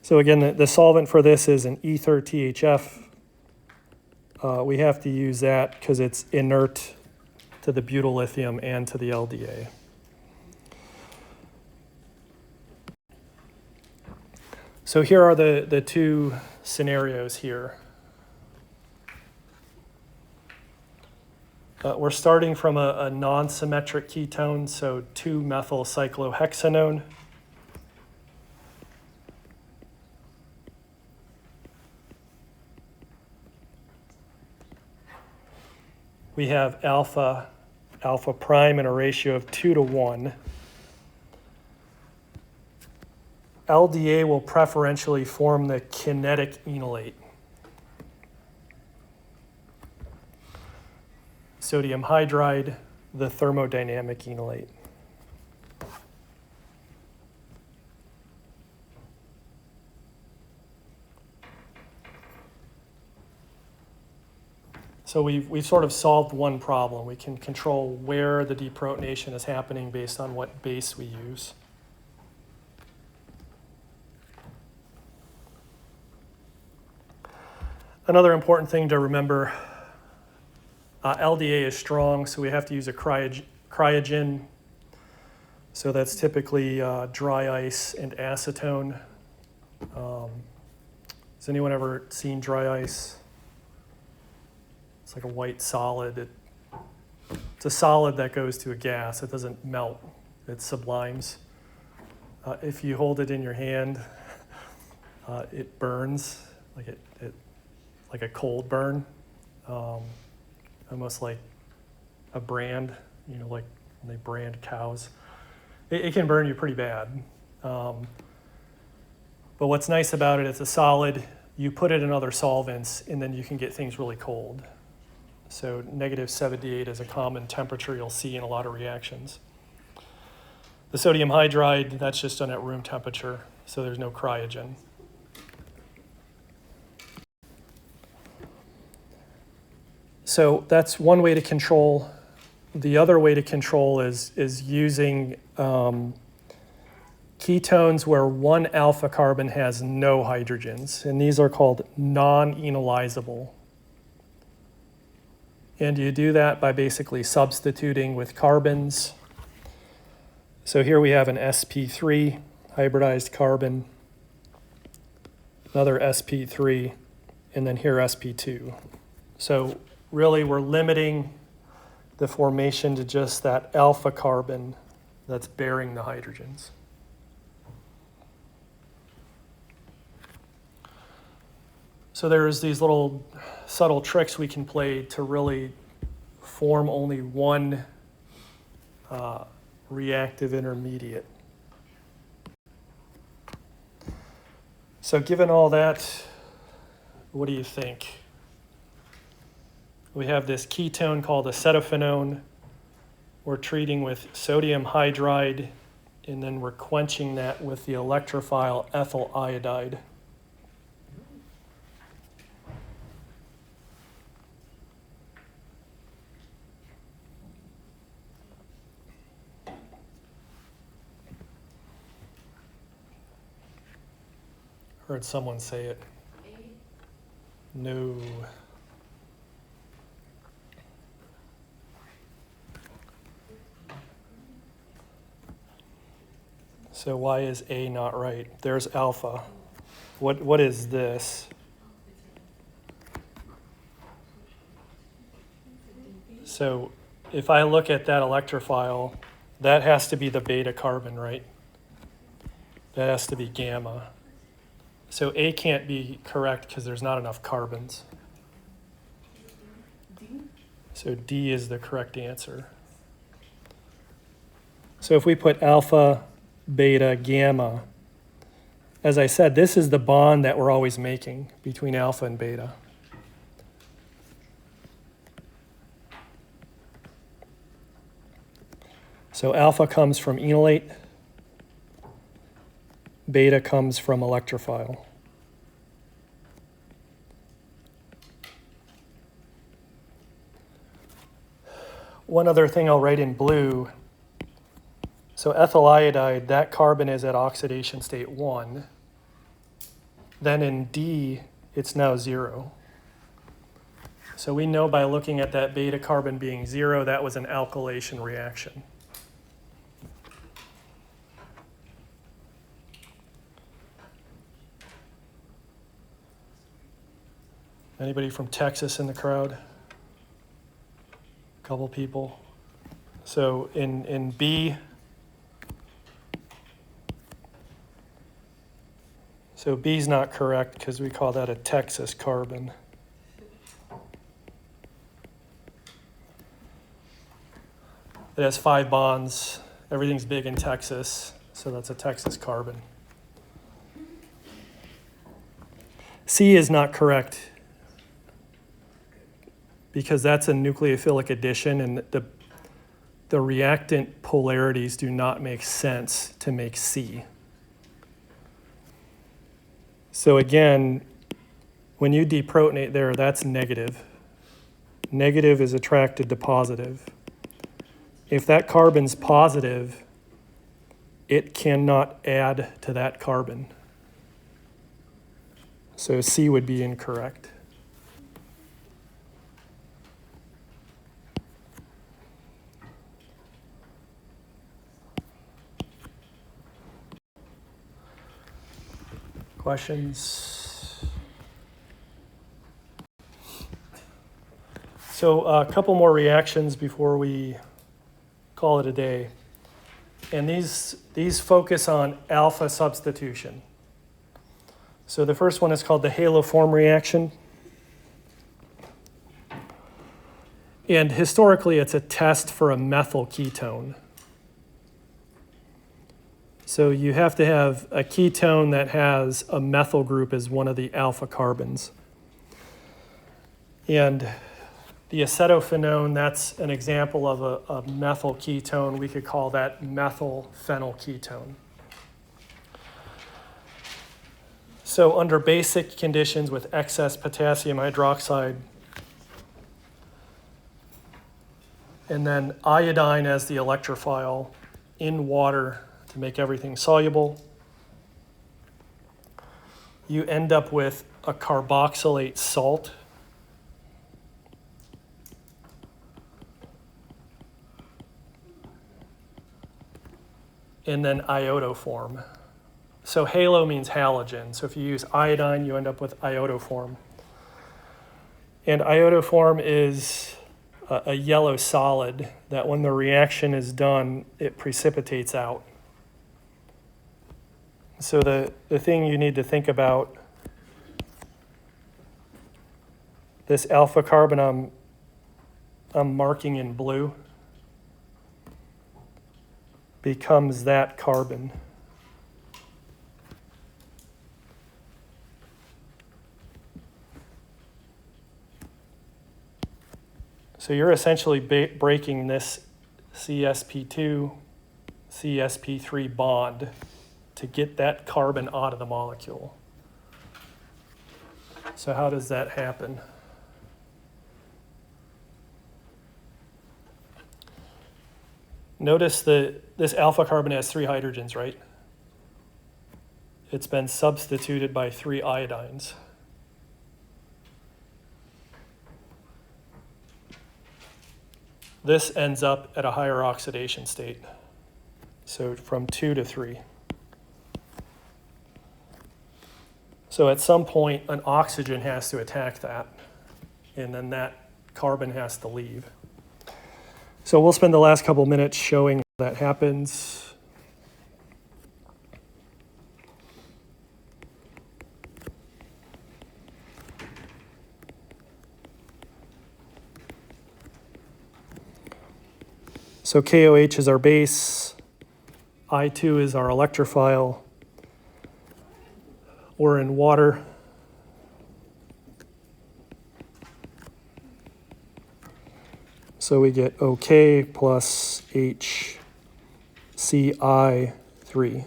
So again, the solvent for this is an ether THF. We have to use that because it's inert to the butyl lithium and to the LDA. So here are the two scenarios here. We're starting from a non-symmetric ketone, so 2-methylcyclohexanone. We have alpha prime in a ratio of 2:1. LDA will preferentially form the kinetic enolate. Sodium hydride, the thermodynamic enolate. So we've sort of solved one problem. We can control where the deprotonation is happening based on what base we use. Another important thing to remember, LDA is strong, so we have to use a cryogen. So that's typically dry ice and acetone. Has anyone ever seen dry ice? It's like a white solid. It's a solid that goes to a gas. It doesn't melt. it sublimes. If you hold it in your hand, it burns like a cold burn, almost like a brand, like when they brand cows. It can burn you pretty bad. But what's nice about it, it's a solid. You put it in other solvents, and then you can get things really cold. So -78 is a common temperature you'll see in a lot of reactions. The sodium hydride, that's just done at room temperature, so there's no cryogen. So that's one way to control. The other way to control is using ketones where one alpha carbon has no hydrogens, and these are called non-enolizable. And you do that by basically substituting with carbons. So here we have an sp3 hybridized carbon, another sp3, and then here sp2. So really we're limiting the formation to just that alpha carbon that's bearing the hydrogens. So there's these little subtle tricks we can play to really form only one reactive intermediate. So given all that, what do you think? We have this ketone called acetophenone. We're treating with sodium hydride, and then we're quenching that with the electrophile ethyl iodide. Heard someone say it. No. So why is A not right? There's alpha. What is this? So if I look at that electrophile, that has to be the beta carbon, right? That has to be gamma. So A can't be correct because there's not enough carbons. So D is the correct answer. So if we put alpha, beta, gamma, as I said, this is the bond that we're always making between alpha and beta. So alpha comes from enolate, beta comes from electrophile. One other thing I'll write in blue. So ethyl iodide, that carbon is at oxidation state 1. Then in D, it's now 0. So we know by looking at that beta carbon being 0, that was an alkylation reaction. Anybody from Texas in the crowd? A couple people. So in B, so B's not correct because we call that a Texas carbon. It has 5 bonds. Everything's big in Texas, so that's a Texas carbon. C is not correct because that's a nucleophilic addition, and the reactant polarities do not make sense to make C. So again, when you deprotonate there, that's negative. Negative is attracted to positive. If that carbon's positive, it cannot add to that carbon. So C would be incorrect. Questions? So a couple more reactions before we call it a day. And these focus on alpha substitution. So the first one is called the haloform reaction. And historically, it's a test for a methyl ketone. So you have to have a ketone that has a methyl group as one of the alpha carbons. And the acetophenone, that's an example of a methyl ketone. We could call that methyl phenylketone. So under basic conditions with excess potassium hydroxide, and then iodine as the electrophile in water to make everything soluble, you end up with a carboxylate salt. And then iodoform. So halo means halogen. So if you use iodine, you end up with iodoform. And iodoform is a yellow solid that when the reaction is done, it precipitates out. So the thing you need to think about, this alpha carbon I'm marking in blue becomes that carbon. So you're essentially breaking this CSP2, CSP3 bond to get that carbon out of the molecule. So how does that happen? Notice that this alpha carbon has 3 hydrogens, right? It's been substituted by 3 iodines. This ends up at a higher oxidation state. So from 2 to 3. So at some point, an oxygen has to attack that, and then that carbon has to leave. So we'll spend the last couple minutes showing how that happens. So KOH is our base, I2 is our electrophile. We're in water. So we get OK plus HCI3.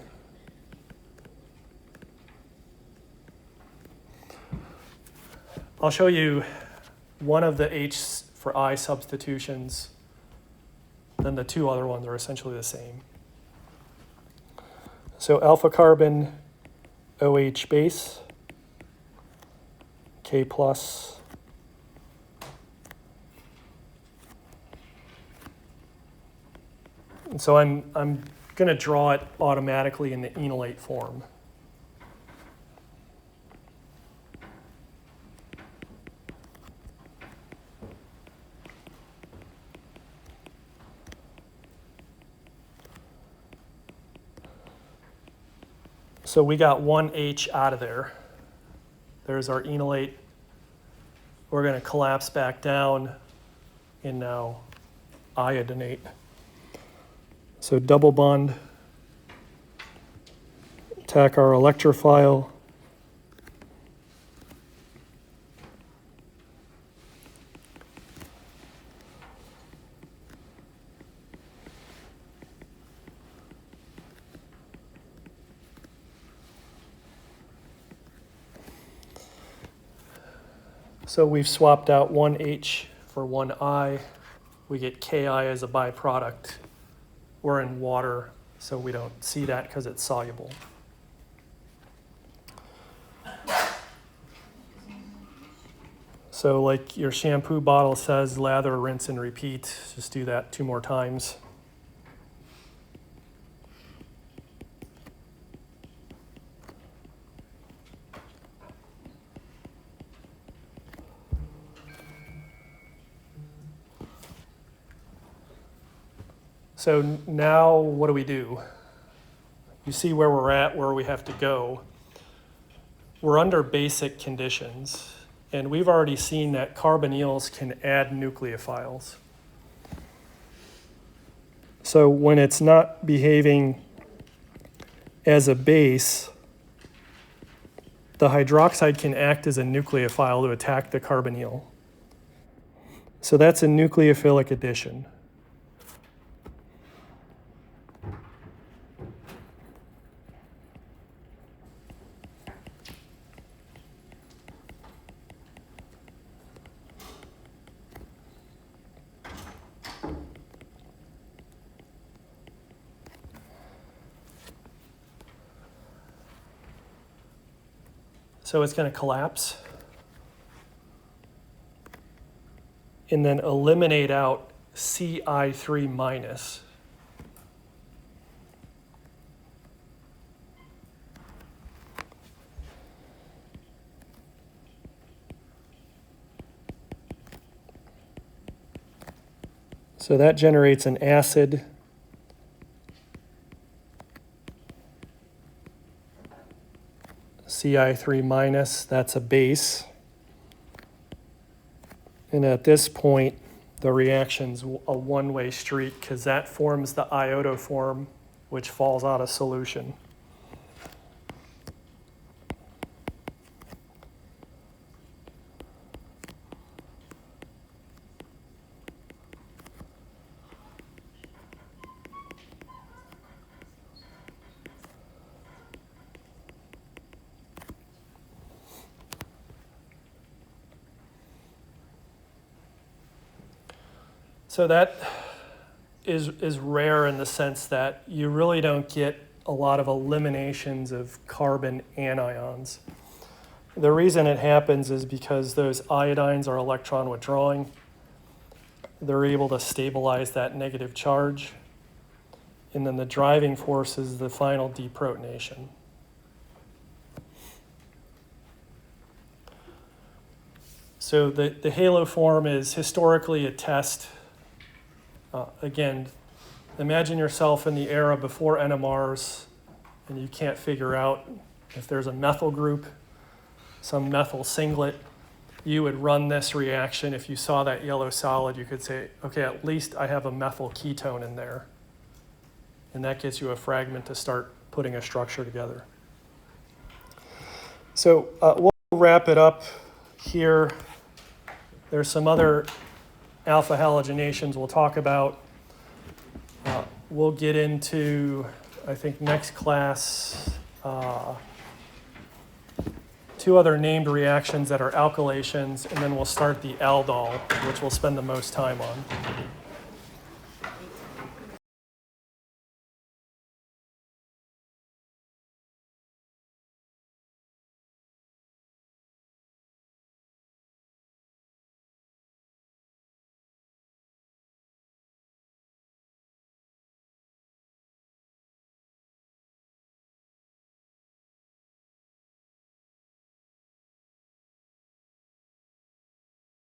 I'll show you one of the H for I substitutions, then the 2 other ones are essentially the same. So alpha carbon, OH base, K plus, and so I'm going to draw it automatically in the enolate form. So we got one H out of there. There's our enolate. We're going to collapse back down and now iodinate. So double bond, attack our electrophile. So we've swapped out one H for one I. We get Ki as a byproduct. We're in water, so we don't see that because it's soluble. So like your shampoo bottle says, lather, rinse, and repeat. Just do that 2 more times. So now what do we do? You see where we're at, where we have to go. We're under basic conditions, and we've already seen that carbonyls can add nucleophiles. So when it's not behaving as a base, the hydroxide can act as a nucleophile to attack the carbonyl. So that's a nucleophilic addition. So it's going to collapse and then eliminate out CI3 minus. So that generates an acid. CI3 minus, that's a base. And at this point, the reaction's a one-way street because that forms the iodoform, which falls out of solution. So that is rare in the sense that you really don't get a lot of eliminations of carbon anions. The reason it happens is because those iodines are electron withdrawing. They're able to stabilize that negative charge. And then the driving force is the final deprotonation. So the halo form is historically a test. Again, imagine yourself in the era before NMRs and you can't figure out if there's a methyl group, some methyl singlet. You would run this reaction. If you saw that yellow solid, you could say, okay, at least I have a methyl ketone in there. And that gets you a fragment to start putting a structure together. So we'll wrap it up here. There's some other alpha halogenations we'll talk about. We'll get into, I think, next class, two other named reactions that are alkylations, and then we'll start the aldol, which we'll spend the most time on.